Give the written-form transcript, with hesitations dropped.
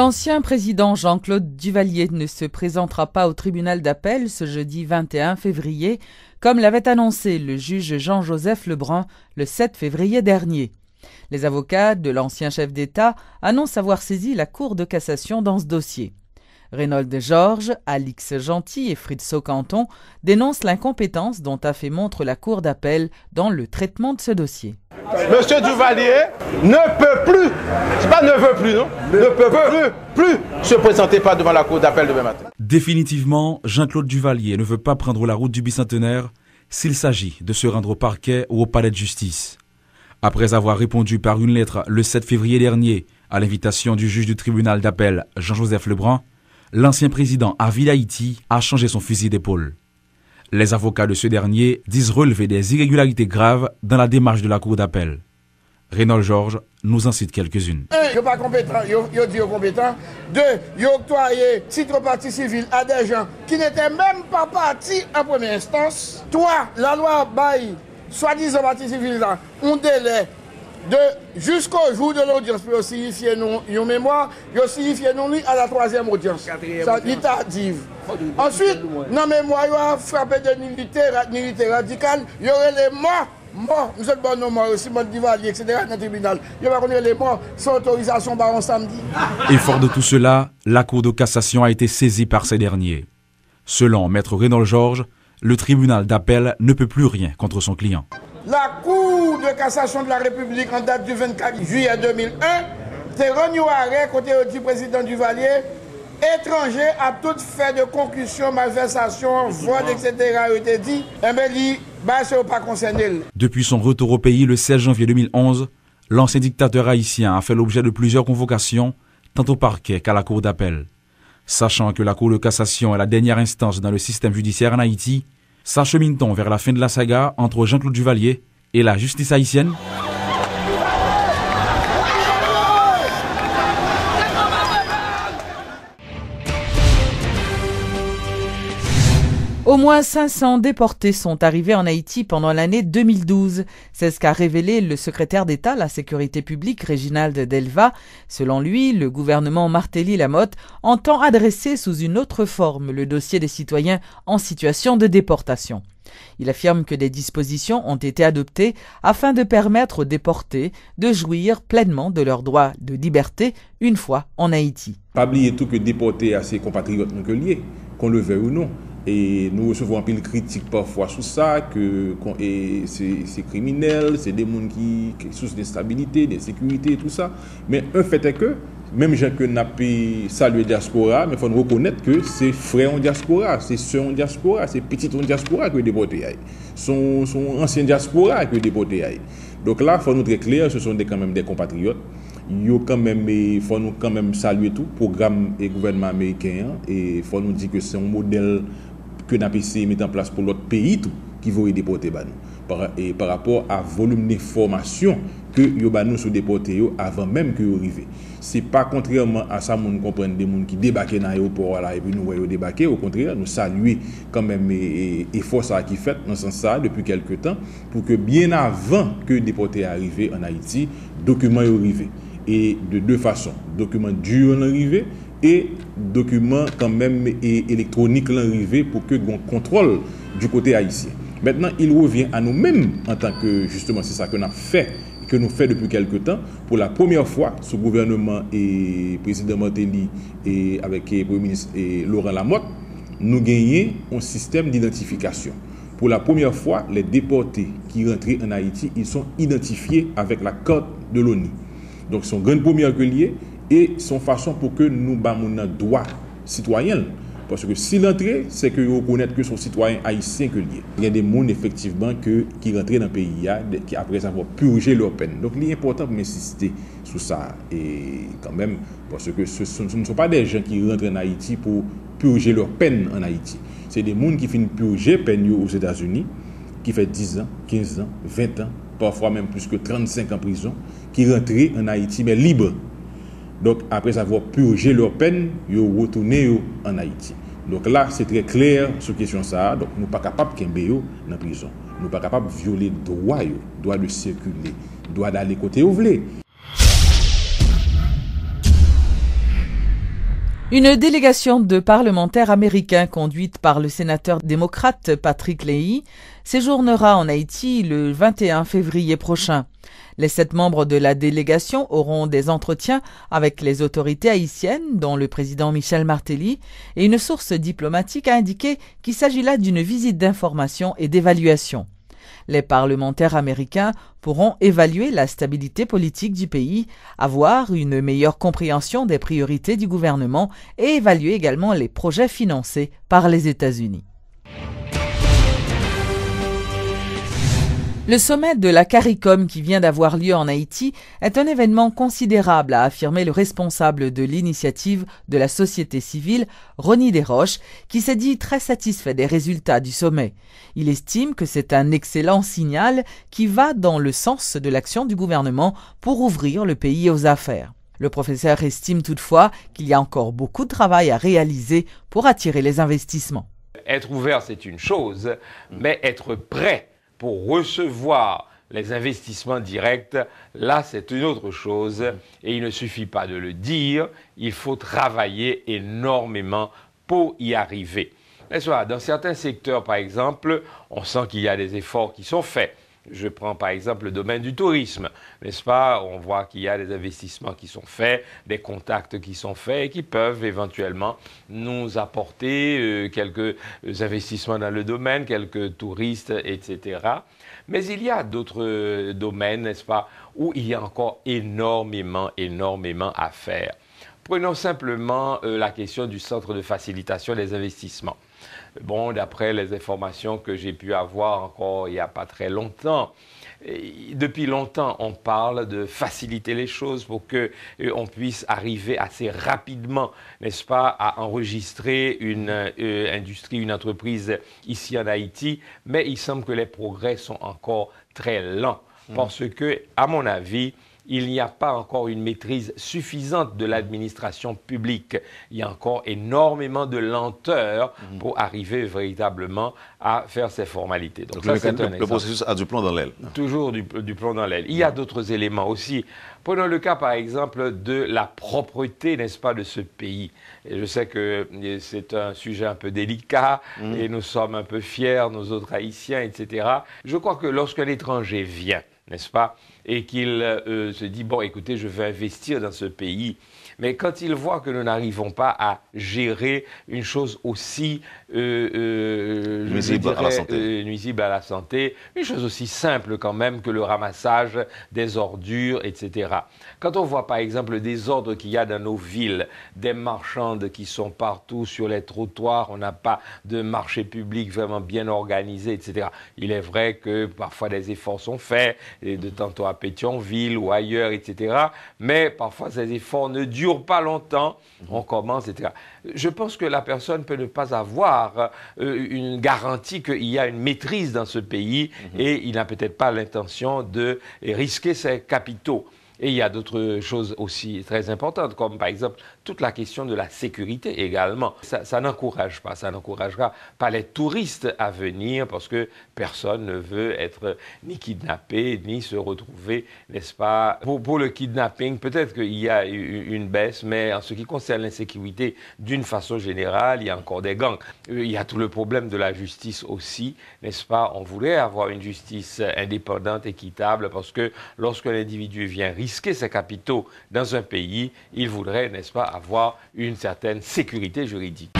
L'ancien président Jean-Claude Duvalier ne se présentera pas au tribunal d'appel ce jeudi 21 février, comme l'avait annoncé le juge Jean-Joseph Lebrun le 7 février dernier. Les avocats de l'ancien chef d'État annoncent avoir saisi la Cour de cassation dans ce dossier. Reynold Georges, Alix Gentil et Fritz Canton dénoncent l'incompétence dont a fait montre la Cour d'appel dans le traitement de ce dossier. Monsieur Duvalier ne peut plus, c'est pas ne veut plus, non, ne peut plus se présenter pas devant la Cour d'appel demain matin. Définitivement, Jean-Claude Duvalier ne veut pas prendre la route du bicentenaire s'il s'agit de se rendre au parquet ou au palais de justice. Après avoir répondu par une lettre le 7 février dernier à l'invitation du juge du tribunal d'appel Jean-Joseph Lebrun, l'ancien président Harvey Haïti a changé son fusil d'épaule. Les avocats de ce dernier disent relever des irrégularités graves dans la démarche de la cour d'appel. Reynold Georges nous en cite quelques-unes. Un, yo pas compétent, yo dit compétent. Deux, yo octroyé titre partie civile à des gens qui n'étaient même pas partis en première instance. Trois, la loi bail, soi-disant partie civile là, un délai de jusqu'au jour de l'audience pour signifier nos mémoires, yo signifier nous à la troisième audience. Ça dit tardive. Ensuite, dans mémoire, yo a frappé de nullité radicale, il y aurait les morts, nous sommes bons morts aussi, Simon Duvalier, etc. dans le tribunal. Il va connaître les morts sans autorisation par un samedi. Et fort de tout cela, la Cour de cassation a été saisie par ces derniers. Selon Maître Reynold Georges, le tribunal d'appel ne peut plus rien contre son client. La Cour de cassation de la République en date du 24 juillet 2001 s'est rendu arrêt côté du président Duvalier, étranger à toute fait de concussion, malversation, vol, etc. a été dit, pas concerné. Depuis son retour au pays le 16 janvier 2011, l'ancien dictateur haïtien a fait l'objet de plusieurs convocations, tant au parquet qu'à la cour d'appel. Sachant que la Cour de cassation est la dernière instance dans le système judiciaire en Haïti, s'achemine-t-on vers la fin de la saga entre Jean-Claude Duvalier et la justice haïtienne? Au moins 500 déportés sont arrivés en Haïti pendant l'année 2012. C'est ce qu'a révélé le secrétaire d'État à la sécurité publique, Réginald Delva. Selon lui, le gouvernement Martelly-Lamotte entend adresser sous une autre forme le dossier des citoyens en situation de déportation. Il affirme que des dispositions ont été adoptées afin de permettre aux déportés de jouir pleinement de leurs droits de liberté une fois en Haïti. Pas oublier tout que déporter à ses compatriotes non que liés, qu'on le veuille ou non. Et nous recevons un peu de critiques parfois sur ça, que c'est criminel, c'est des gens qui souffrent d'instabilité, d'insécurité et tout ça. Mais un fait est que, même gens que n'a pas salué diaspora, mais il faut reconnaître que c'est frères en diaspora, c'est sœurs en diaspora, c'est petites en diaspora que déportés. Son ancien diaspora que déportés. Donc là, il faut nous être très clair, ce sont quand même des compatriotes. Il faut nous quand même saluer tout programme et gouvernement américain et il faut nous dire que c'est un modèle que nous avons essayé de mettre en place pour l'autre pays tout, qui vont y déporter par rapport à volume d'information que nous sont déportés avant même que vous arrivez. Ce n'est pas contrairement à ça que nous comprenons des gens qui débarquent dans l'aéroport et puis nous voyons débarquer. Au contraire, nous saluons quand même l'effort qui est fait dans ce sens depuis quelques temps pour que bien avant que les déportés arrivent en Haïti, documents soient arrivés. Et de deux façons, documents durs arrivés et documents quand même électroniques arrivés pour que l'on contrôle du côté haïtien. Maintenant, il revient à nous-mêmes en tant que, justement, c'est ça que nous avons fait, que nous faisons depuis quelques temps. Pour la première fois, sous gouvernement et président Martelly et avec le Premier ministre Laurent Lamotte, nous gagnons un système d'identification. Pour la première fois, les déportés qui rentrent en Haïti, ils sont identifiés avec la carte de l'ONU. Donc, c'est une grande première que liée et son façon pour que nous avons un droit citoyen. Parce que si l'entrée, c'est que vous reconnaissez que son citoyen haïtien que lié. Il y a des gens effectivement qui rentrent dans le pays qui après avoir purgé leur peine. Donc, il est important de m'insister sur ça. Et quand même, parce que ce ne sont pas des gens qui rentrent en Haïti pour purger leur peine en Haïti. C'est des gens qui finissent purger peine aux États-Unis, qui fait 10 ans, 15 ans, 20 ans, parfois même plus que 35 ans en prison, qui rentrent en Haïti, mais libres. Donc, après avoir purgé leur peine, ils retournent en Haïti. Donc là, c'est très clair sur la question ça. Donc, nous ne sommes pas capables de camber dans la prison. Nous ne sommes pas capables de violer le droit de circuler, le droit d'aller côté où vous voulez. Une délégation de parlementaires américains conduite par le sénateur démocrate Patrick Leahy séjournera en Haïti le 21 février prochain. Les 7 membres de la délégation auront des entretiens avec les autorités haïtiennes, dont le président Michel Martelly, et une source diplomatique a indiqué qu'il s'agit là d'une visite d'information et d'évaluation. Les parlementaires américains pourront évaluer la stabilité politique du pays, avoir une meilleure compréhension des priorités du gouvernement et évaluer également les projets financés par les États-Unis. Le sommet de la CARICOM qui vient d'avoir lieu en Haïti est un événement considérable, a affirmé le responsable de l'initiative de la société civile, Ronnie Desroches, qui s'est dit très satisfait des résultats du sommet. Il estime que c'est un excellent signal qui va dans le sens de l'action du gouvernement pour ouvrir le pays aux affaires. Le professeur estime toutefois qu'il y a encore beaucoup de travail à réaliser pour attirer les investissements. Être ouvert, c'est une chose, mais être prêt pour recevoir les investissements directs, là c'est une autre chose et il ne suffit pas de le dire, il faut travailler énormément pour y arriver. Dans certains secteurs par exemple, on sent qu'il y a des efforts qui sont faits. Je prends par exemple le domaine du tourisme, n'est-ce pas? On voit qu'il y a des investissements qui sont faits, des contacts qui sont faits et qui peuvent éventuellement nous apporter quelques investissements dans le domaine, quelques touristes, etc. Mais il y a d'autres domaines, n'est-ce pas, où il y a encore énormément à faire. Prenons simplement la question du centre de facilitation des investissements. Bon, d'après les informations que j'ai pu avoir encore il n'y a pas très longtemps, depuis longtemps, on parle de faciliter les choses pour qu'on puisse arriver assez rapidement, n'est-ce pas, à enregistrer une industrie, une entreprise ici en Haïti. Mais il semble que les progrès sont encore très lents parce que, à mon avis, il n'y a pas encore une maîtrise suffisante de l'administration publique. Il y a encore énormément de lenteur pour arriver véritablement à faire ces formalités. Donc ça, le processus a du plomb dans l'aile. Toujours du plomb dans l'aile. Il y a d'autres éléments aussi. Prenons le cas, par exemple, de la propreté, n'est-ce pas, de ce pays. Et je sais que c'est un sujet un peu délicat et nous sommes un peu fiers, nos autres Haïtiens, etc. Je crois que lorsqu'un étranger vient, n'est-ce pas, et qu'il se dit, bon, écoutez, je vais investir dans ce pays. Mais quand il voit que nous n'arrivons pas à gérer une chose aussi nuisible à la santé, une chose aussi simple quand même que le ramassage des ordures, etc. Quand on voit par exemple le désordre qu'il y a dans nos villes, des marchandes qui sont partout sur les trottoirs, on n'a pas de marché public vraiment bien organisé, etc. Il est vrai que parfois des efforts sont faits, et de tantôt à Pétionville ou ailleurs, etc. Mais parfois ces efforts ne durent pas longtemps, on commence, etc. Je pense que la personne peut ne pas avoir une garantie qu'il y a une maîtrise dans ce pays et il n'a peut-être pas l'intention de risquer ses capitaux. Et il y a d'autres choses aussi très importantes, comme par exemple toute la question de la sécurité également. Ça n'encourage pas, ça n'encouragera pas les touristes à venir parce que personne ne veut être ni kidnappé, ni se retrouver, n'est-ce pas? Pour le kidnapping, peut-être qu'il y a une baisse, mais en ce qui concerne l'insécurité, d'une façon générale, il y a encore des gangs. Il y a tout le problème de la justice aussi, n'est-ce pas? On voudrait avoir une justice indépendante, équitable, parce que lorsqu'un individu vient risquer ses capitaux dans un pays, il voudrait, n'est-ce pas, avoir une certaine sécurité juridique.